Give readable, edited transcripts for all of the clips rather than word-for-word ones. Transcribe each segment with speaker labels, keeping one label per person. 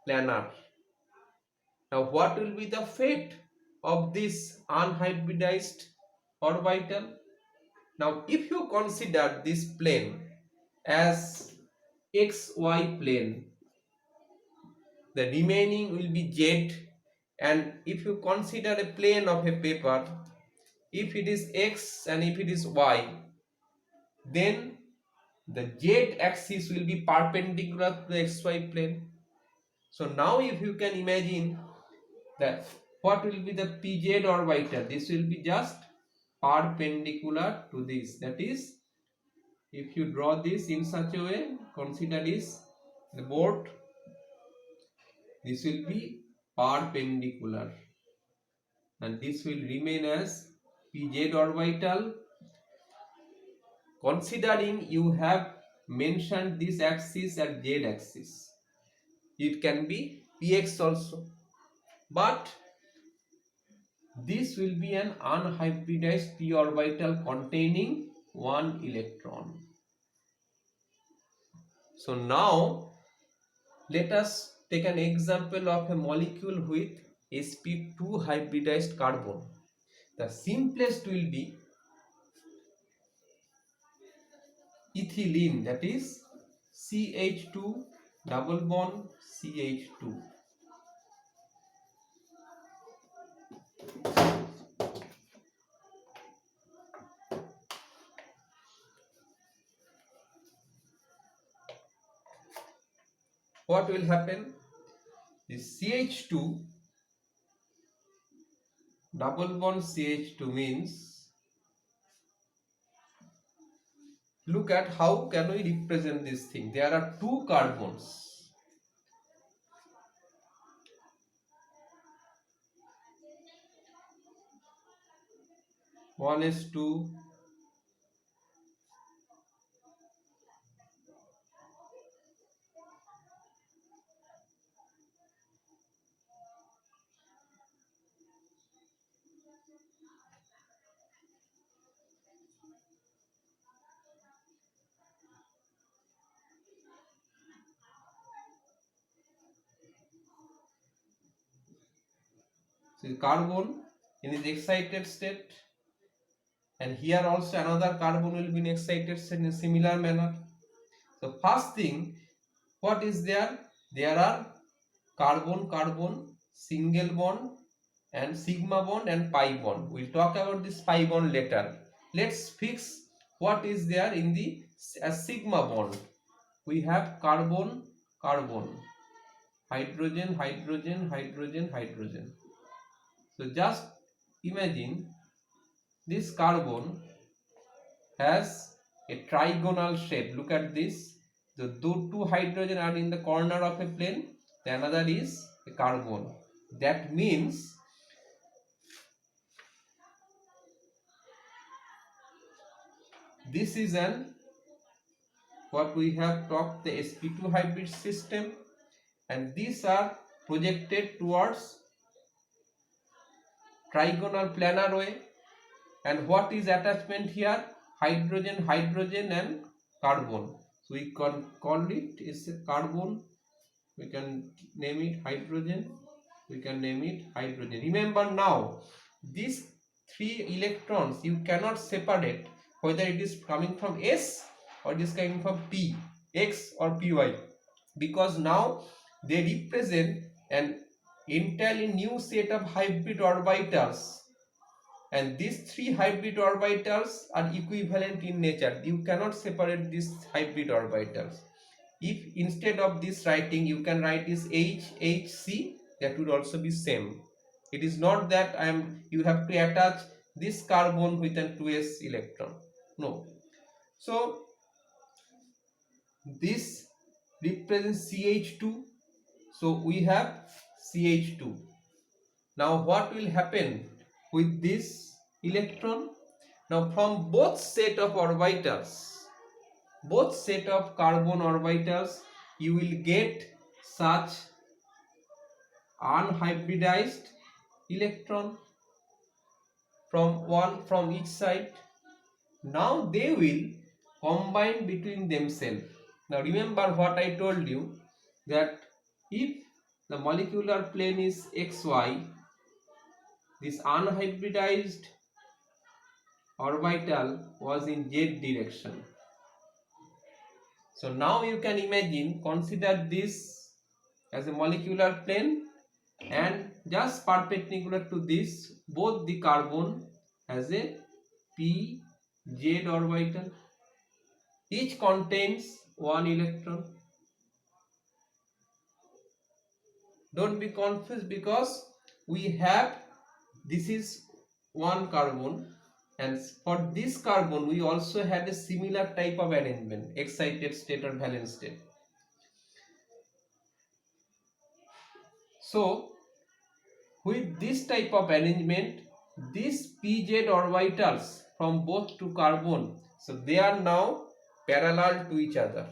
Speaker 1: planar. Now what will be the fate of this unhybridized orbital? Now if you consider this plane as xy plane, the remaining will be z, and if you consider a plane of a paper, if it is x and if it is y, then the z axis will be perpendicular to the xy plane. So now if you can imagine that what will be the pz orbital, this will be just perpendicular to this. That is, if you draw this in such a way, consider this the board, this will be perpendicular, and this will remain as pz orbital. Considering you have mentioned this axis as z axis, it can be px also, but this will be an unhybridized p orbital containing one electron. So now let us take an example of a molecule with sp2 hybridized carbon. The simplest will be ethylene, that is CH2 double bond CH2. What will happen? This CH2 double bond CH2 means, look at how can we represent this thing. There are two carbons. One is two, so carbon in its excited state, and here also another carbon will be in excited state in a similar manner. So first thing, what is there? There are carbon carbon, single bond, and sigma bond and pi bond. We'll talk about this pi bond later. Let's fix what is there in the sigma bond. We have carbon carbon, hydrogen hydrogen hydrogen hydrogen. So just imagine this carbon has a trigonal shape. Look at this. The two hydrogen are in the corner of a plane. The another is a carbon. That means this is an what we have talked the sp2 hybrid system, and these are projected towards trigonal planar way. And what is attachment here? Hydrogen hydrogen and carbon. So we can call it is a carbon, we can name it hydrogen, we can name it hydrogen. Remember now, these three electrons you cannot separate whether it is coming from s or it is coming from p, x or py, because now they represent an entirely new set of hybrid orbitals, and these three hybrid orbitals are equivalent in nature. You cannot separate these hybrid orbitals. If instead of this writing you can write this HHC, that would also be same. It is not that you have to attach this carbon with an 2s electron. No. So this represents CH2. So we have CH2. Now what will happen with this electron? Now from both set of orbitals, both set of carbon orbitals, you will get such unhybridized electron from each side. Now they will combine between themselves. Now remember what I told you, that if the molecular plane is xy, this unhybridized orbital was in z direction. So now you can imagine, consider this as a molecular plane, and just perpendicular to this, both the carbon has a pz orbital, each contains one electron. Don't be confused, because we have, this is one carbon, and for this carbon we also had a similar type of arrangement, excited state or valence state. So with this type of arrangement, these pz orbitals from both two carbon, so they are now parallel to each other.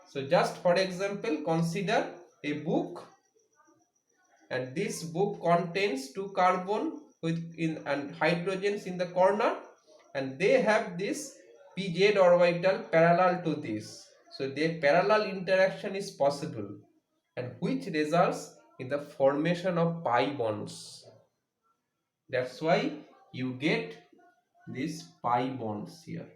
Speaker 1: So just for example, consider a book, and this book contains two carbon and hydrogens in the corner, and they have this pz orbital parallel to this. So their parallel interaction is possible, and which results in the formation of pi bonds. That's why you get these pi bonds here.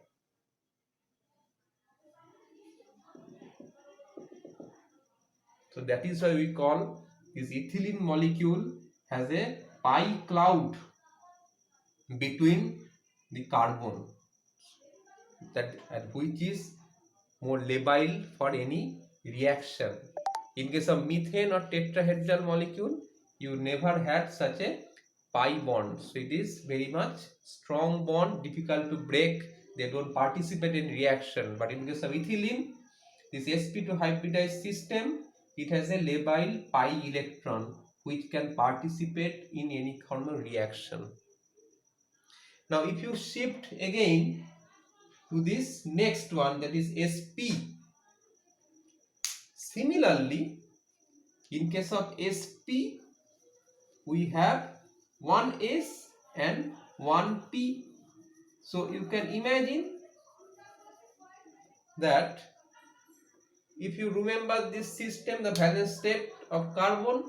Speaker 1: So that is why we call this ethylene molecule has a pi cloud between the carbon, that which is more labile for any reaction. In case of methane or tetrahedral molecule, you never had such a pi bond. So it is very much strong bond, difficult to break. They don't participate in reaction. But in case of ethylene, this sp2 hybridized system, it has a labile pi electron which can participate in any kind of reaction. Now if you shift again to this next one, that is sp. Similarly, in case of sp, we have one s and one p. So you can imagine that if you remember this system, the valence state of carbon,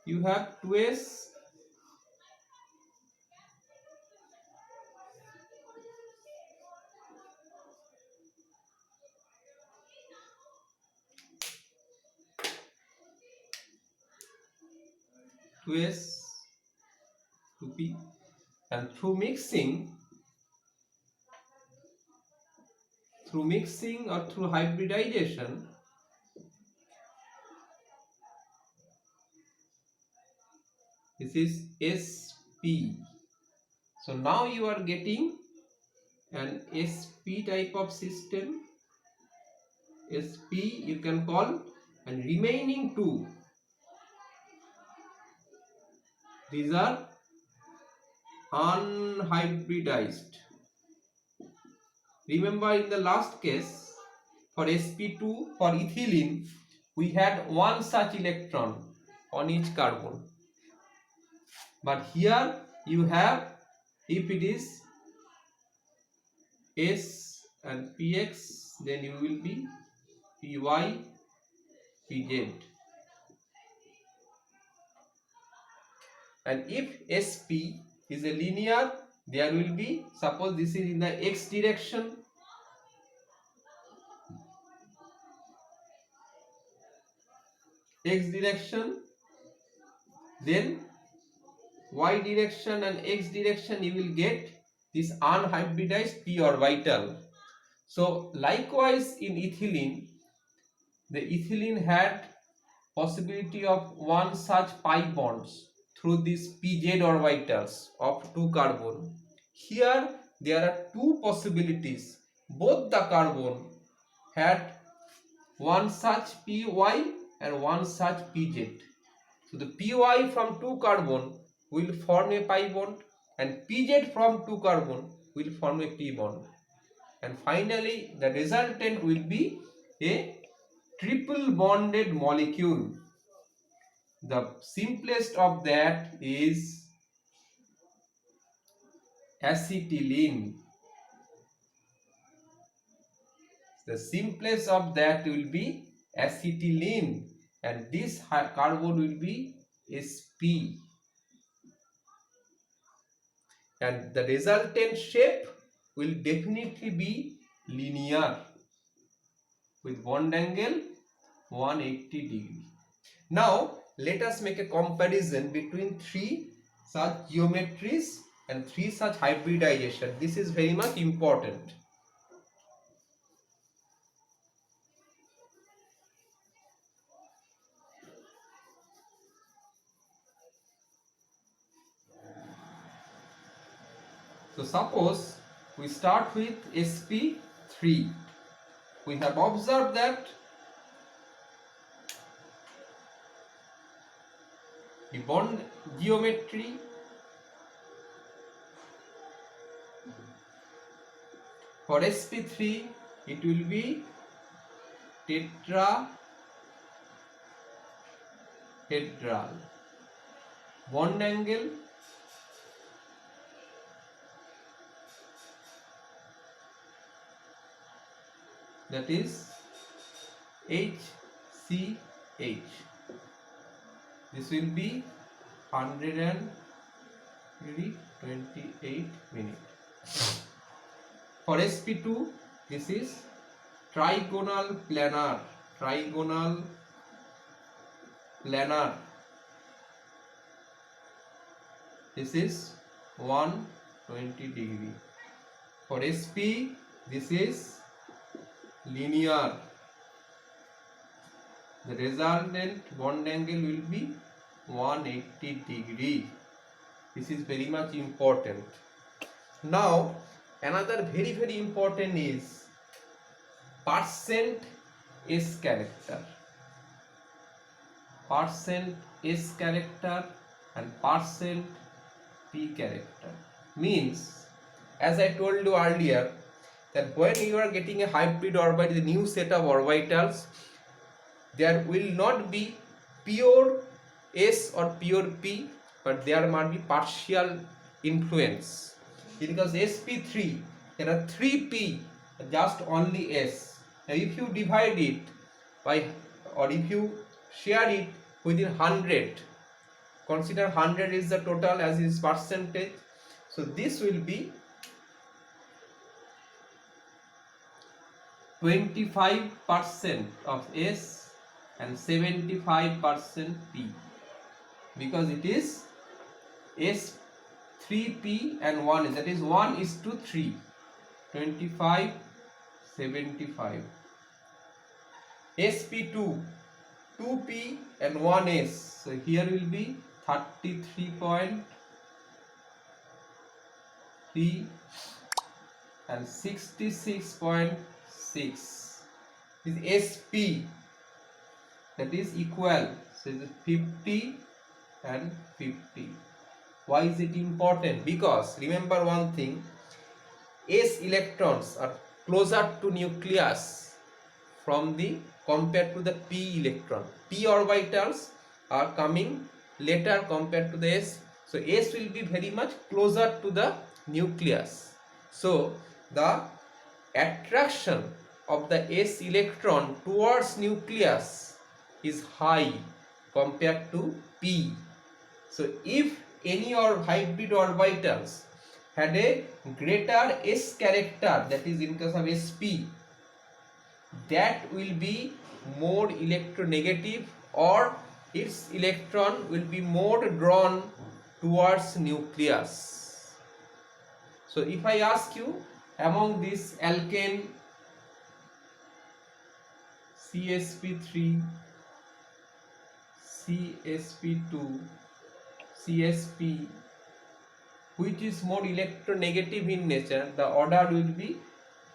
Speaker 1: you have 2s to S to P, and through mixing or through hybridization, this is Sp. So now you are getting an Sp type of system. Sp you can call, and remaining two, these are unhybridized. Remember in the last case for sp2, for ethylene, we had one such electron on each carbon, but here you have, if it is s and px, then you will be py pz, and if sp is a linear, there will be, suppose this is in the x direction, then y direction and x direction, you will get this unhybridized p orbital. So likewise in ethylene, the ethylene had possibility of one such pi bonds through these pz orbitals of two carbon. Here there are two possibilities. Both the carbon had one such py and one such pz. So the py from two carbon will form a pi bond, and pz from two carbon will form a p bond, and finally the resultant will be a triple bonded molecule. The simplest of that is acetylene. The simplest of that will be acetylene. and this carbon will be sp, and the resultant shape will definitely be linear with bond angle 180 degree. Now let us make a comparison between three such geometries and three such hybridization. This is very much important. So suppose we start with sp3. We have observed that the bond geometry for sp3 it will be tetrahedral. Bond angle that is HCH. This will be 128 minutes. For sp2 this is trigonal planar. This is 120 degree. For sp this is linear. The resultant bond angle will be 180 degree. This is very much important. Now another very important is percent S character. Percent S character and percent P character means, as I told you earlier, that when you are getting a hybrid orbit, the new set of orbitals, there will not be pure S or pure P, but there might be partial influence. Because sp3 there are 3 P, just only S. Now if you divide it by, or if you share it within 100, consider 100 is the total as is percentage, so this will be 25% of S and 75% P, because it is S 3P and 1, that is 1:3, 25 75. sp2 2P and 1S, so here will be 33.3 and 66.6. This sp, that is equal, so it is 50 and 50. Why is it important? Because remember one thing, S electrons are closer to nucleus from the compared to the P electron. P orbitals are coming later compared to the S, so S will be very much closer to the nucleus. So the attraction of the S electron towards nucleus is high compared to P. So if any hybrid orbitals had a greater S character, that is in case of sp, that will be more electronegative, or its electron will be more drawn towards nucleus. So if I ask you, among this alkane CsP3, CsP2, CsP, which is more electronegative in nature, the order will be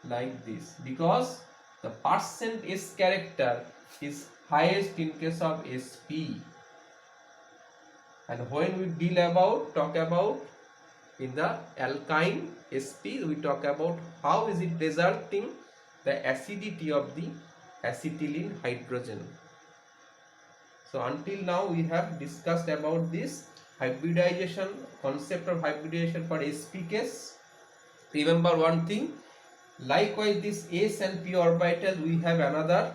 Speaker 1: like this, because the percent S character is highest in case of sp. And when we talk about in the alkyne sp, we talk about how is it resulting the acidity of the acetylene hydrogen. So until now we have discussed about this hybridization, concept of hybridization for sp case. Remember one thing, likewise this S and P orbital we have another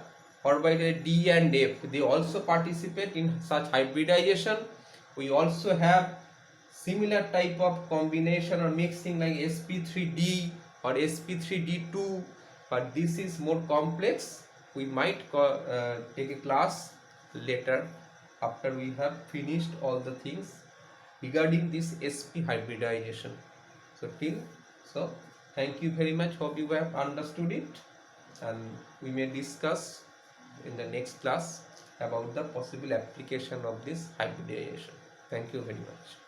Speaker 1: orbital D and F, they also participate in such hybridization. We also have similar type of combination or mixing like sp3d or sp3d2, but this is more complex. We might take a class later after we have finished all the things regarding this sp hybridization. So thank you very much, hope you have understood it, and we may discuss in the next class about the possible application of this hybridization. Thank you very much.